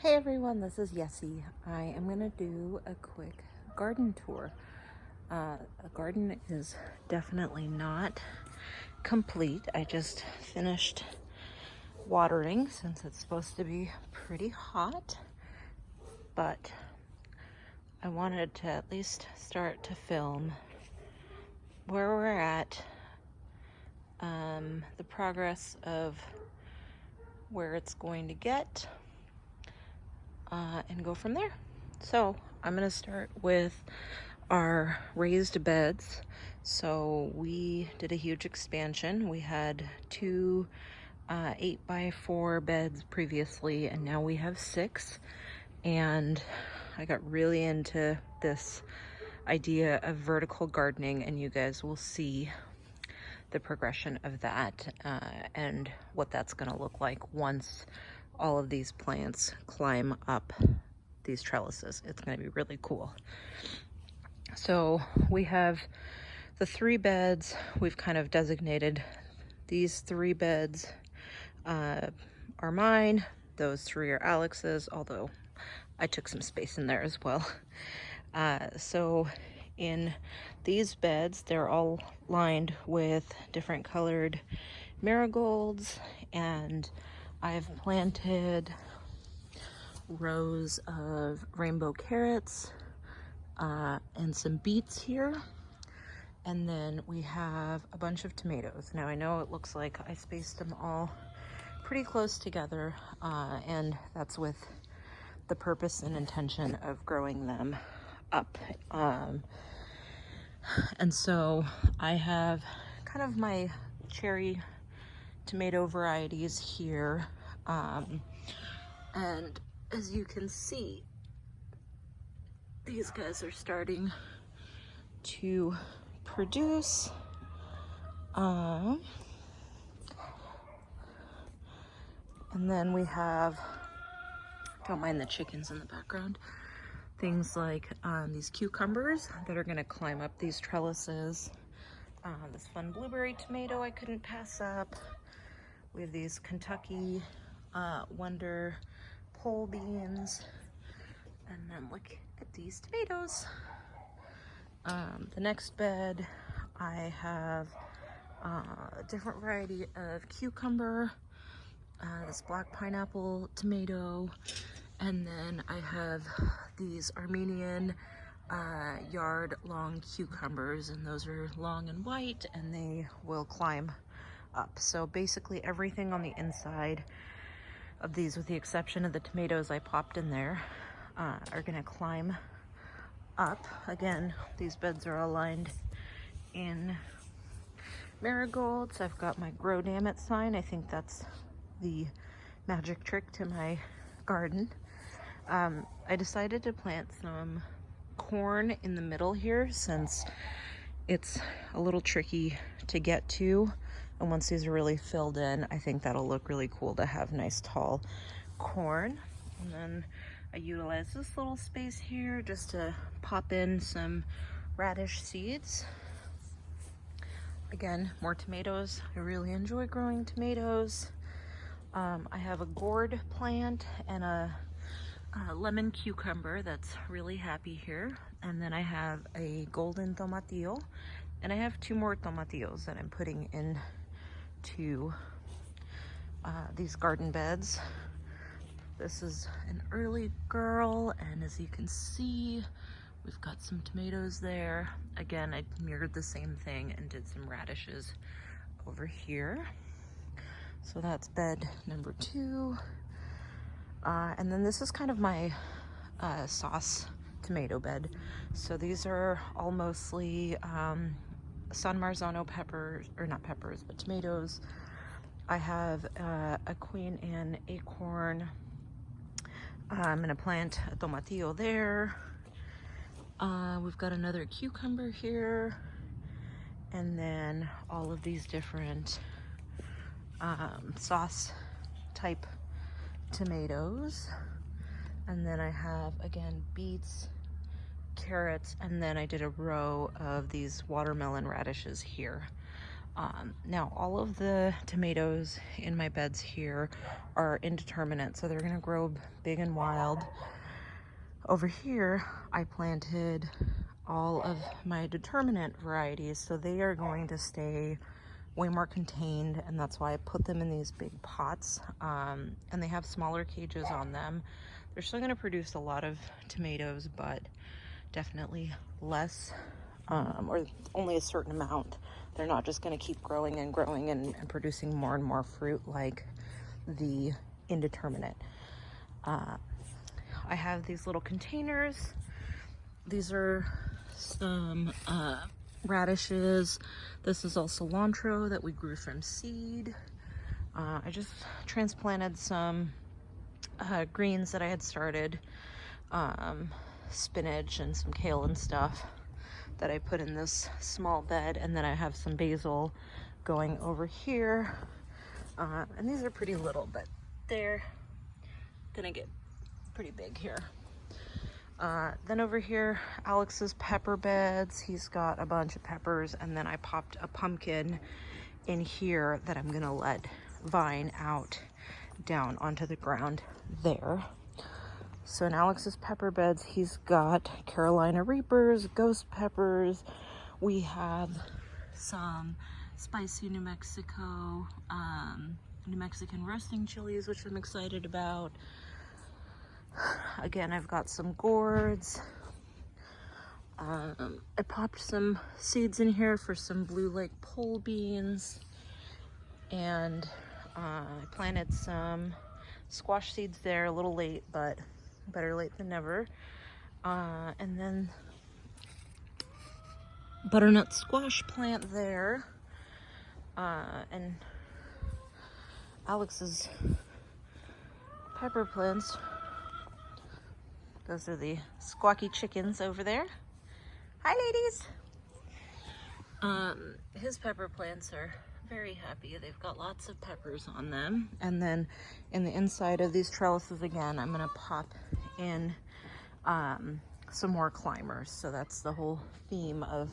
Hey everyone, this is Yessie. I am going to do a quick garden tour. A garden is definitely not complete. I just finished watering since it's supposed to be pretty hot, but I wanted to at least start to film where we're at, the progress of where it's going to get, and go from there. So I'm going to start with our raised beds. So we did a huge expansion. We had two 8x4 beds previously, and now we have 6. And I got really into this idea of vertical gardening, and you guys will see the progression of that and what that's going to look like once all of these plants climb up these trellises. It's going to be really cool. So we have the 3 beds. We've kind of designated these 3 beds are mine. Those 3 are Alex's, although I took some space in there as well. So in these beds, they're all lined with different colored marigolds, and I've planted rows of rainbow carrots and some beets here. And then we have a bunch of tomatoes. Now I know it looks like I spaced them all pretty close together, and that's with the purpose and intention of growing them up. And so I have kind of my cherry tomato varieties here. And as you can see, these guys are starting to produce. And then we have, don't mind the chickens in the background, things like these cucumbers that are gonna climb up these trellises. This fun blueberry tomato I couldn't pass up. We have these Kentucky Wonder pole beans. And then look at these tomatoes. The next bed, I have a different variety of cucumber, this black pineapple tomato, and then I have these Armenian yard long cucumbers, and those are long and white, and they will climb up. So basically everything on the inside of these, with the exception of the tomatoes I popped in there, are gonna climb up. Again, these beds are all lined in marigolds. I've got my grow damn it sign. I think that's the magic trick to my garden. I decided to plant some corn in the middle here since it's a little tricky to get to, and once these are really filled in, I think that'll look really cool to have nice tall corn. And then I utilize this little space here just to pop in some radish seeds. Again, more tomatoes. I really enjoy growing tomatoes. I have a gourd plant and a lemon cucumber that's really happy here. And then I have a golden tomatillo, and I have 2 more tomatillos that I'm putting into these garden beds. This is an early girl, and as you can see, we've got some tomatoes there. Again, I mirrored the same thing and did some radishes over here. So that's bed number 2. And then this is kind of my sauce tomato bed. So these are all mostly San Marzano peppers, or not peppers, but tomatoes. I have a Queen Anne acorn. I'm gonna plant a tomatillo there. We've got another cucumber here, and then all of these different sauce type tomatoes. And then I have, again, beets, carrots, and then I did a row of these watermelon radishes here. Now all of the tomatoes in my beds here are indeterminate, so they're gonna grow big and wild. Over here, I planted all of my determinate varieties, so they are going to stay way more contained, and that's why I put them in these big pots, and they have smaller cages on them. They're still going to produce a lot of tomatoes, but definitely less, or only a certain amount. They're not just going to keep growing and growing and producing more and more fruit like the indeterminate. I have these little containers. These are some radishes. This is all cilantro that we grew from seed. I just transplanted some greens that I had started, spinach and some kale and stuff that I put in this small bed, and then I have some basil going over here. And these are pretty little, but they're gonna get pretty big here. Then over here, Alex's pepper beds. He's got a bunch of peppers, and then I popped a pumpkin in here that I'm gonna let vine out down onto the ground there. So in Alex's pepper beds, he's got Carolina Reapers, ghost peppers. We have some spicy New Mexican roasting chilies, which I'm excited about. Again, I've got some gourds. I popped some seeds in here for some Blue Lake pole beans, and I planted some squash seeds there, a little late, but better late than never. And then butternut squash plant there, and Alex's pepper plants. Those are the squawky chickens over there. Hi, ladies. His pepper plants are very happy. They've got lots of peppers on them. And then in the inside of these trellises, again, I'm gonna pop in some more climbers. So that's the whole theme of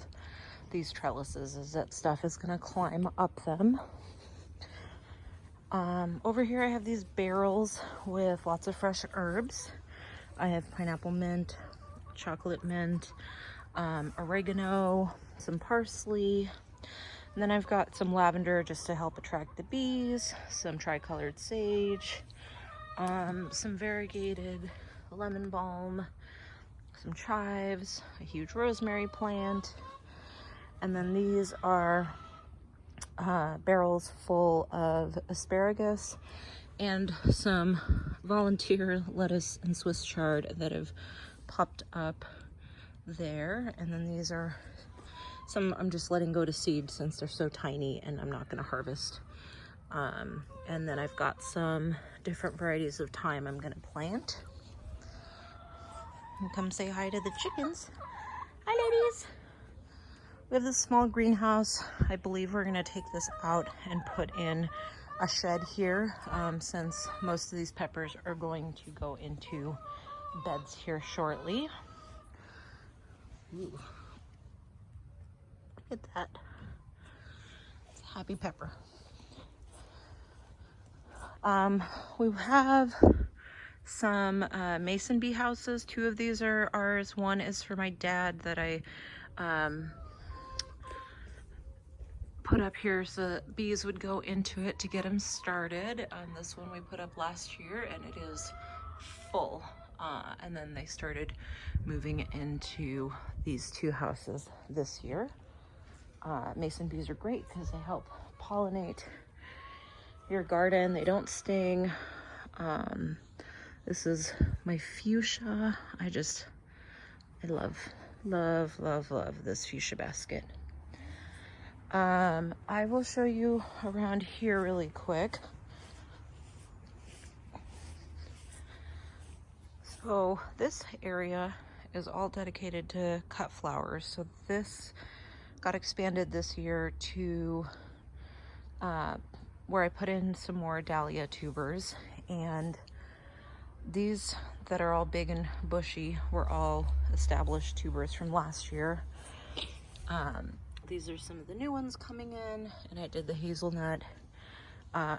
these trellises, is that stuff is gonna climb up them. Over here I have these barrels with lots of fresh herbs. I have pineapple mint, chocolate mint, oregano, some parsley, and then I've got some lavender just to help attract the bees, some tricolored sage, some variegated lemon balm, some chives, a huge rosemary plant, and then these are barrels full of asparagus and some volunteer lettuce and Swiss chard that have popped up there. And then these are some I'm just letting go to seed since they're so tiny and I'm not going to harvest. And then I've got some different varieties of thyme I'm going to plant. And come say hi to the chickens. Hi, ladies. We have this small greenhouse. I believe we're going to take this out and put in a shed here, since most of these peppers are going to go into beds here shortly. Ooh. Look at that. It's a happy pepper. We have some mason bee houses. Two of these are ours. One is for my dad that I put up here so that bees would go into it to get them started. And this one we put up last year and it is full. And then they started moving into these two houses this year. Mason bees are great because they help pollinate your garden. They don't sting. This is my fuchsia. I love this fuchsia basket. I will show you around here really quick. So this area is all dedicated to cut flowers. So this got expanded this year to where I put in some more dahlia tubers, and these that are all big and bushy were all established tubers from last year. these are some of the new ones coming in, and I did the hazelnut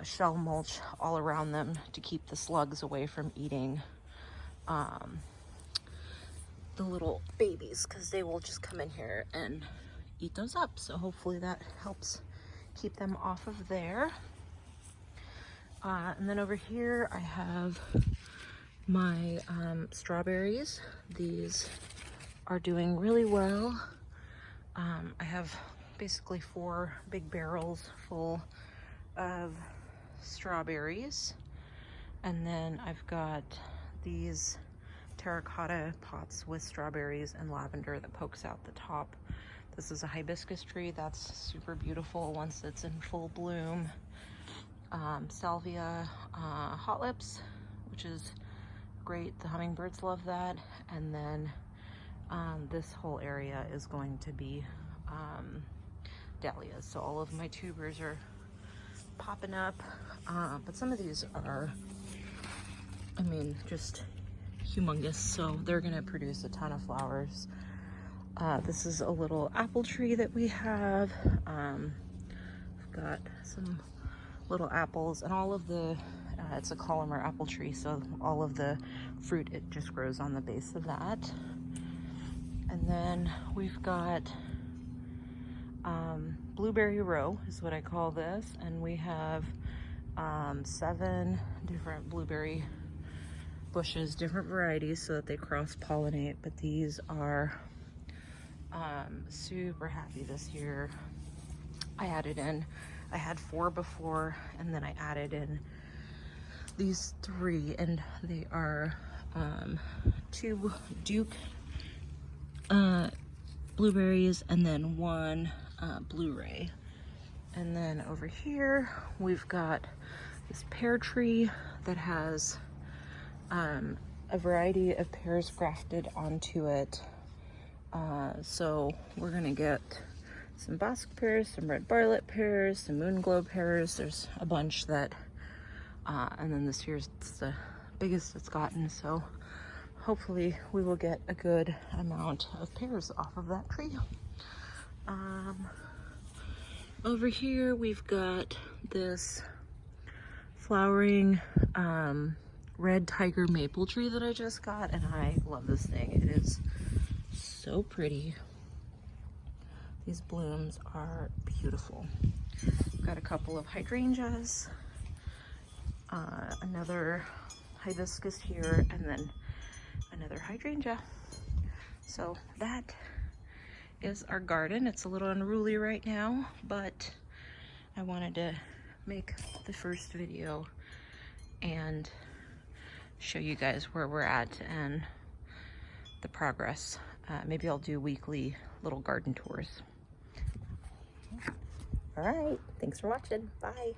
shell mulch all around them to keep the slugs away from eating the little babies, because they will just come in here and eat those up. So hopefully that helps keep them off of there. And then over here I have my strawberries. These are doing really well. I have basically 4 big barrels full of strawberries, and then I've got these terracotta pots with strawberries and lavender that pokes out the top. This is a hibiscus tree that's super beautiful once it's in full bloom. Salvia hot lips, which is great. The hummingbirds love that. And then this whole area is going to be dahlias. So all of my tubers are popping up. But some of these are, I mean, just humongous. So they're gonna produce a ton of flowers. This is a little apple tree that we have. I've got some little apples, and all of the, it's a columnar apple tree, so all of the fruit, it just grows on the base of that. And then we've got blueberry row is what I call this, and we have 7 different blueberry bushes, different varieties, so that they cross-pollinate. But these are super happy this year. I had 4 before, and then I added in these 3, and they are 2 Duke blueberries, and then 1 Blu-ray. And then over here we've got this pear tree that has a variety of pears grafted onto it. So we're gonna get some Basque pears, some red Bartlett pears, some Moonglow pears. There's a bunch that, and then this year's the biggest it's gotten. So hopefully we will get a good amount of pears off of that tree. Over here we've got this flowering red tiger maple tree that I just got, and I love this thing. It is so pretty. These blooms are beautiful. Got a couple of hydrangeas, another hibiscus here, and then another hydrangea. So that is our garden. It's a little unruly right now, but I wanted to make the first video and show you guys where we're at and the progress. Maybe I'll do weekly little garden tours. All right, thanks for watching. Bye.